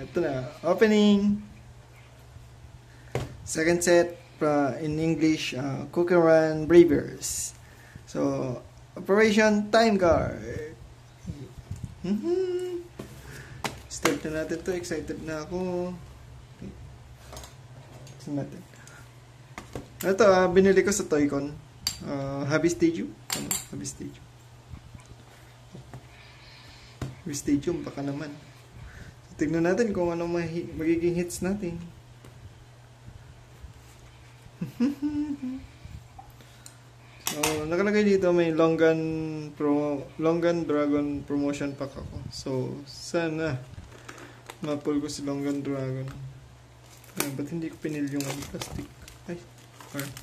Ito na. Opening. Second set in English, Cookie Run Bravers. So, Operation Time Guard. Start na natin to. Excited na ako. Okay. Saan natin? Ito, binili ko sa Toycon. Happy Stadium. Happy Stadium. Happy Stadium, baka naman. So, tignan natin kung ano magiging hits natin. So, nakalagay dito may Long Gun Dragon promotion pack ako. So, sana mapul ko si Long Gun Dragon. Ba't hindi ko pinil yung plastic? Ay, alright.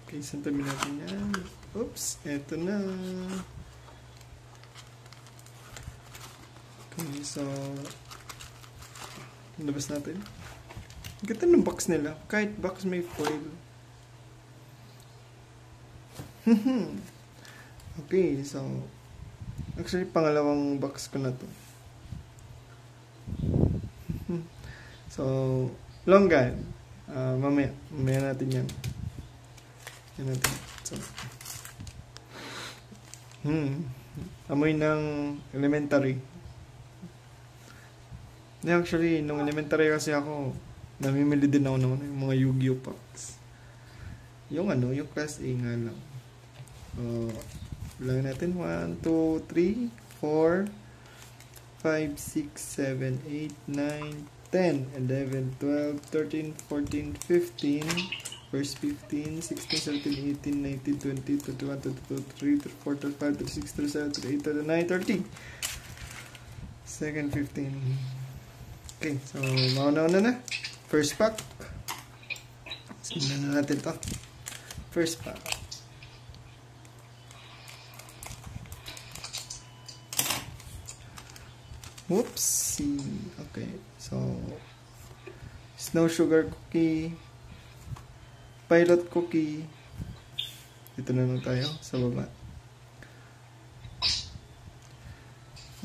Okay, santabi natin yan. Oops, eto na. Okay, so labas natin. Ganda ng box nila. Kahit box may foil. Okay, so actually pangalawang box ko na to. So, Long Gun. Mamaya natin yan. Yan natin. So, amoy ng elementary. Actually, nung elementary kasi ako, namimili din ako ng mga Yu-Gi-Oh packs. Yung class A nga lang. Bilangin natin, 1, 2, 3, 4, 5, 6, 7, 8, 9, 10, 11, 12, 13, 14, 15, first 15, 16, 17, 18, 19, 20, 21, 22, 23, 24, 25, 26, 27, 28, 29, 30. Second 15. Okay, so mauna na. First pack. Simulan na natin to. First pack. Whoopsie. Okay, so Snow Sugar Cookie, Pilot Cookie. Dito na lang tayo sa baba.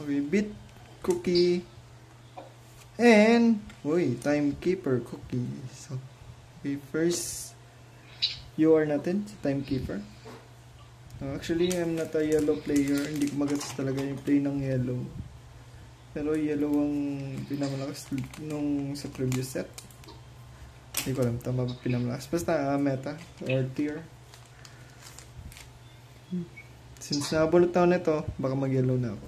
Okay, Beat Cookie. And, Timekeeper Cookie. So, okay, first, UR natin, si Timekeeper. Actually, I'm not a yellow player. Hindi ko magatas talaga yung play ng yellow. Pero yellow ang pinamalakas nung sa previous set. Hindi ko alam, tama ba pinamalakas? Basta, meta or tier. Since nabulot ako nito, baka mag-yellow na ako.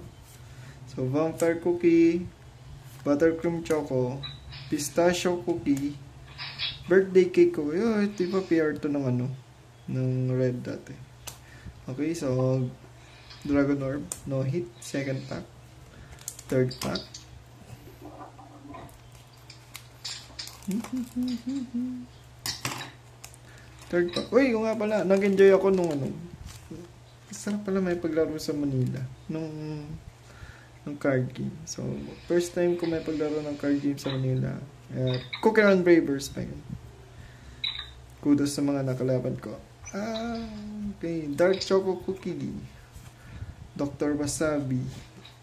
So, Vampire Cookie, Buttercream Choco, Pistachio Cookie, Birthday Cake Cookie. Ito pa PR to ng ng red dati. Okay, so Dragon Orb, no hit, second pack, third pack. Third pack. Yung nga pala, nag-enjoy ako nung sarap pala may paglaro sa Manila nung card game. So, first time ko may paglaro ng card game sa Manila. Cookie Run Bravers pa yun. Kudos sa mga nakalaban ko. Okay. Dark Choco Cookie. Dr. Wasabi.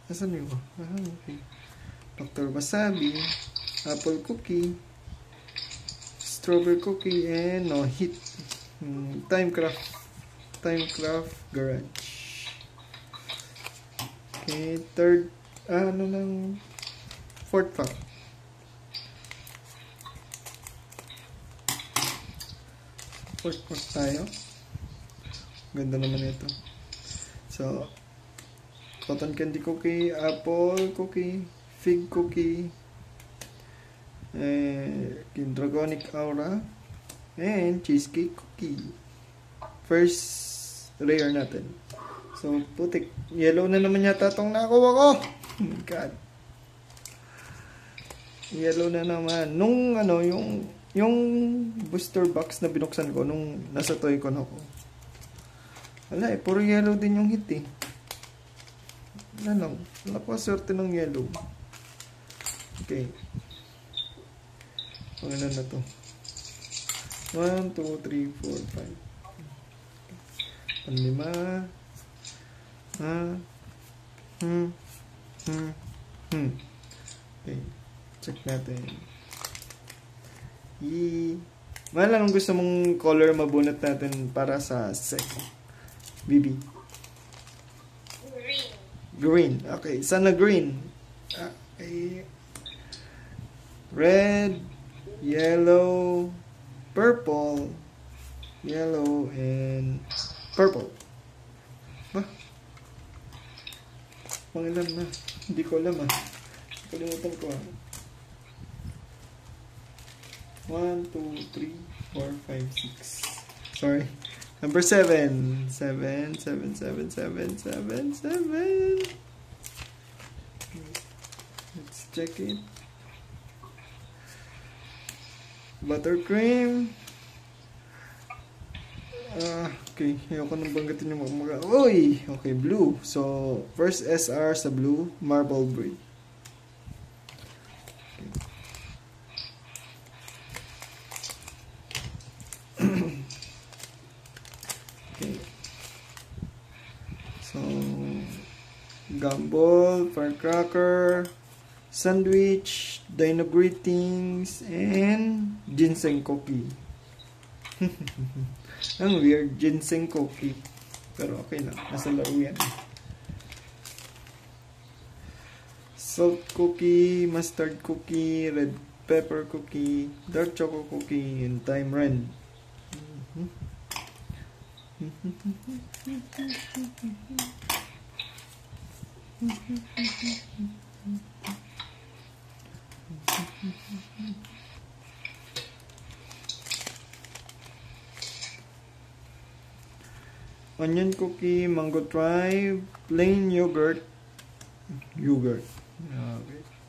Asan yun? Okay. Dr. Wasabi. Apple Cookie. Strawberry Cookie. And no hit. Timecraft Garage. Okay, third, fourth pack. Fourth pack tayo. Ganda naman ito. So, Cotton Candy Cookie, Apple Cookie, Fig Cookie, Dragonic Aura, and Cheesecake Cookie. First rare natin. So, putik. Yellow na naman yata itong nakuha ko. Oh my God. Yellow na naman. Nung yung booster box na binuksan ko nung nasa Toycon ako. Wala puro yellow din yung hit eh. Wala ko swerte ng yellow. Okay. Pangalan na to. 1, 2, 3, 4, 5. Panlima. Okay. Check natin. Mahal lang gusto mong color mabunot natin para sa set. Bibi. Green. Green. Okay. Sana green. Okay. Red, yellow, purple, yellow, and purple. Ba? Pangilan na. Hindi ko alam Kalimutan ko 1, 2, 3, 4, 5, 6. Sorry. Number 7. 7, 7, 7, 7, 7, 7. Let's check it. Buttercream. Okay. Ayoko nang banggatin yung mga. Uy! Okay, blue. So, first SR sa blue, Marble Breed. Okay. So, Gumball, Firecracker, Sandwich, Dino Greetings, and Ginseng Cookie. Ang weird, Ginseng Cookie. Pero okay lang, nasa laro yan. Salt Cookie, Mustard Cookie, Red Pepper Cookie, Dark Choco Cookie, and Time Rend. Onion Cookie, Mango Tribe, Plain Yogurt,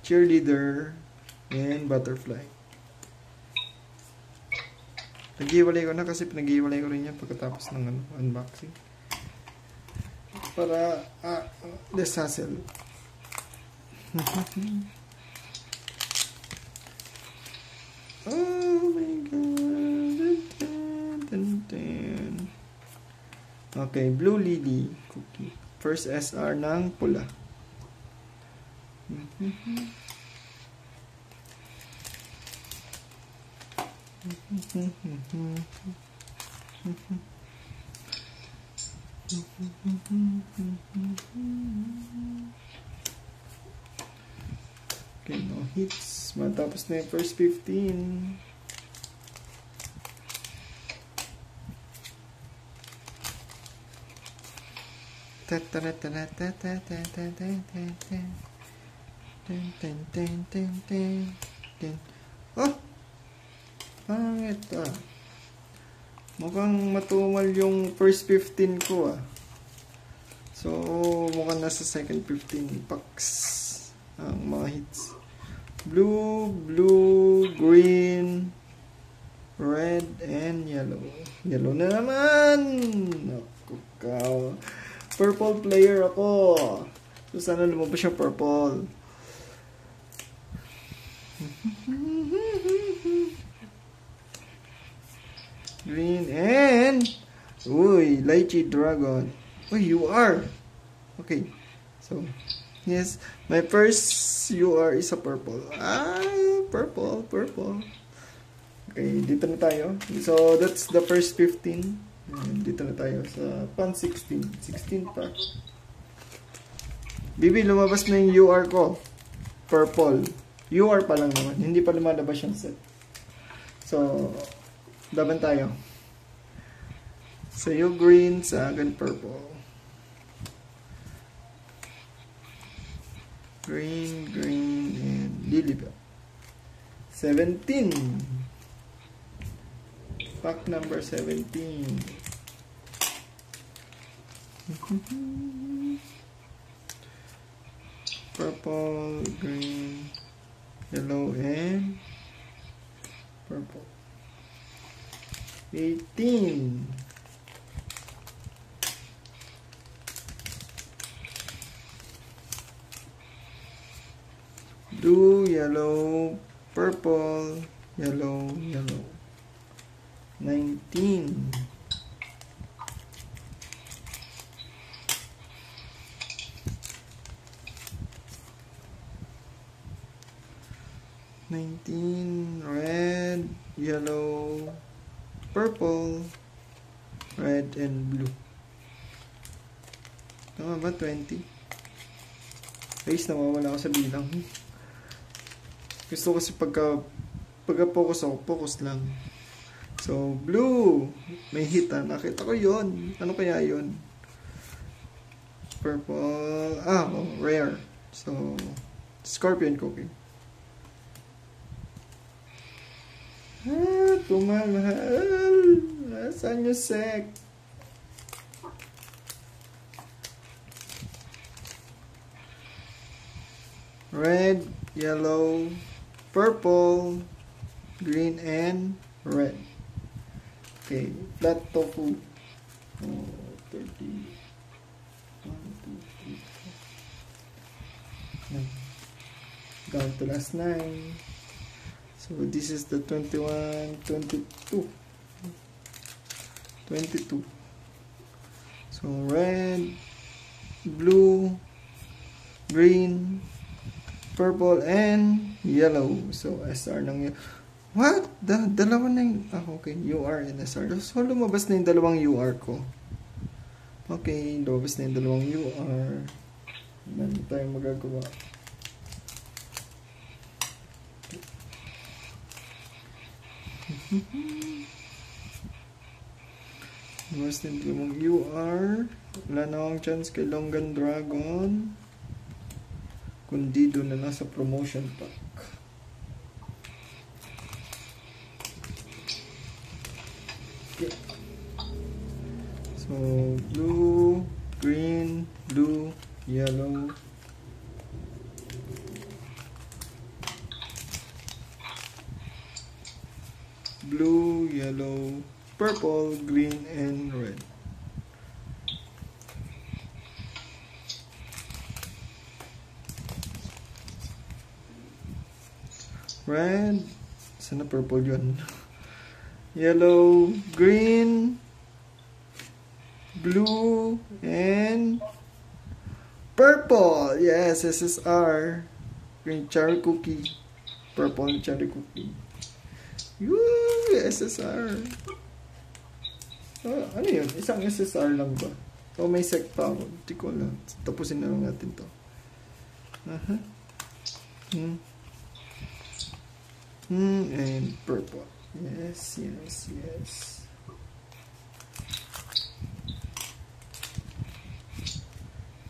Cheerleader, and Butterfly. Nag-iwalay ko na kasi pinag-iwalay ko rin yan pagkatapos ng unboxing. Para less hassle. Oh my god. Okay, Blue Lily Cookie. First SR ng pula. Okay, no hits. Matapos na yung first 15. Oh! Pangit Mukhang matumal yung first 15 ko So, mukhang nasa second 15 packs ang mga hits. Blue, green, red, and yellow. Yellow na naman! Naku ka. Purple player ako. So, sana lumabas siya purple. Green and Lychee Dragon. You are. Okay. So, yes, my first UR is a purple. Purple. Okay, dito na tayo. So, that's the first 15. Dito na tayo sa pan 16. 16 pa. Bibi, lumabas na yung UR ko. Purple. UR pa lang naman. Hindi pa lumalabas yung set. So, laban tayo. Sa'yo green, sa akin purple. Green, and Lilybell. 17. Pack number 17. Purple, green, yellow, and purple. 18. Blue, yellow, purple, yellow. 19. 19, red, yellow, purple, red, and blue. Tama ba? 20? Guys, nawawala ako sa bilang. Gusto ko kasi pagka-focus ako, focus lang. So, blue. May hit ha. Nakita ko yon. Ano kaya yon? Purple. Rare. So, scorpion cookie. Tumahal. Nasaan yung sec? Red, yellow, purple, green, and red. Okay, flat tofu. 30. 1, 2, 3, 4. Down to last 9. So this is the 21, 22. 22. So red, blue, green, purple, and yellow. So SR ng what? Dalawa na yung okay, UR and SR. So lumabas na yung dalawang UR ko. Okay, lumabas na yung dalawang UR. Meron tayong magagawa. Lumabas na yung dalawang UR. Wala na akong chance kay Longan Dragon. Kundi doon na lang sa promotion pack. Okay. So, blue, green, blue, yellow. Blue, yellow, purple, green, and red. Red, sana purple yun. Yellow, green, blue, and purple. Yes, SSR. Green cherry cookie. Purple cherry cookie. Yoo, SSR. Ano yun? Isang SSR lang ba? O may sec pa ako? Hindi ko lang. Tapusin na lang natin to. And purple. Yes, yes, yes.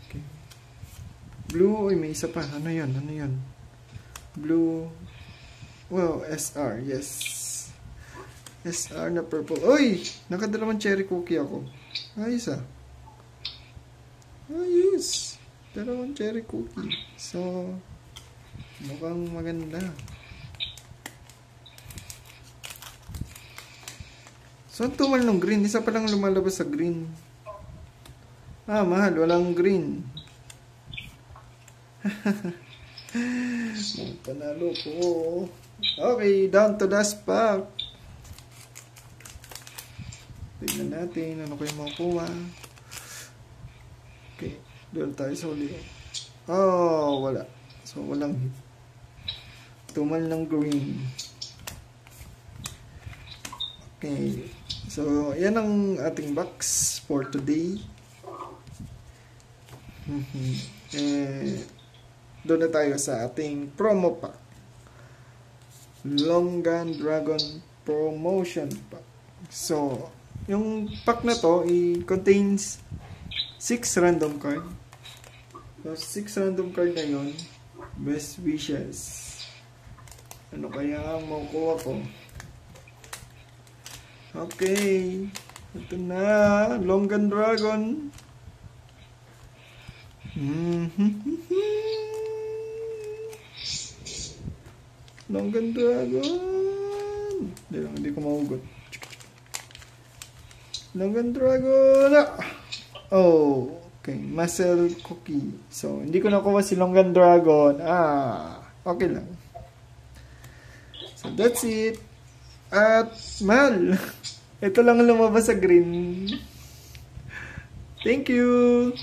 Okay. Blue, may isa pa. Ano yun? Ano yun? Blue. Well, SR. Yes. SR na purple. Uy! Nakadalawang cherry cookie ako. Ayos ah. Ayos. Dalawang cherry cookie. So, mukhang maganda. So, ang tumal ng green. Isa pa lang lumalabas sa green. Mahal. Walang green. Panalo po. Okay, down to last pack. Tignan natin ano kayo makukuha. Okay, doon tayo sa uli. Wala. So, walang hit. Tumal ng green. Okay. So, yan ang ating box for today. Doon na tayo sa ating promo pack. Longan Dragon Promotion Pack. So, yung pack na to, contains 6 random card. So, 6 random card na yun. Best wishes. Ano kaya ang makukuha ko? Okay. Ito na. Longan Dragon. Longan Dragon. Hindi ko mahugot. Longan Dragon. Okay. Muscle cookie. So, hindi ko nakuha si Longan Dragon. Okay lang. So, that's it. At, mahal. Ito lang ang lumabas sa green. Thank you!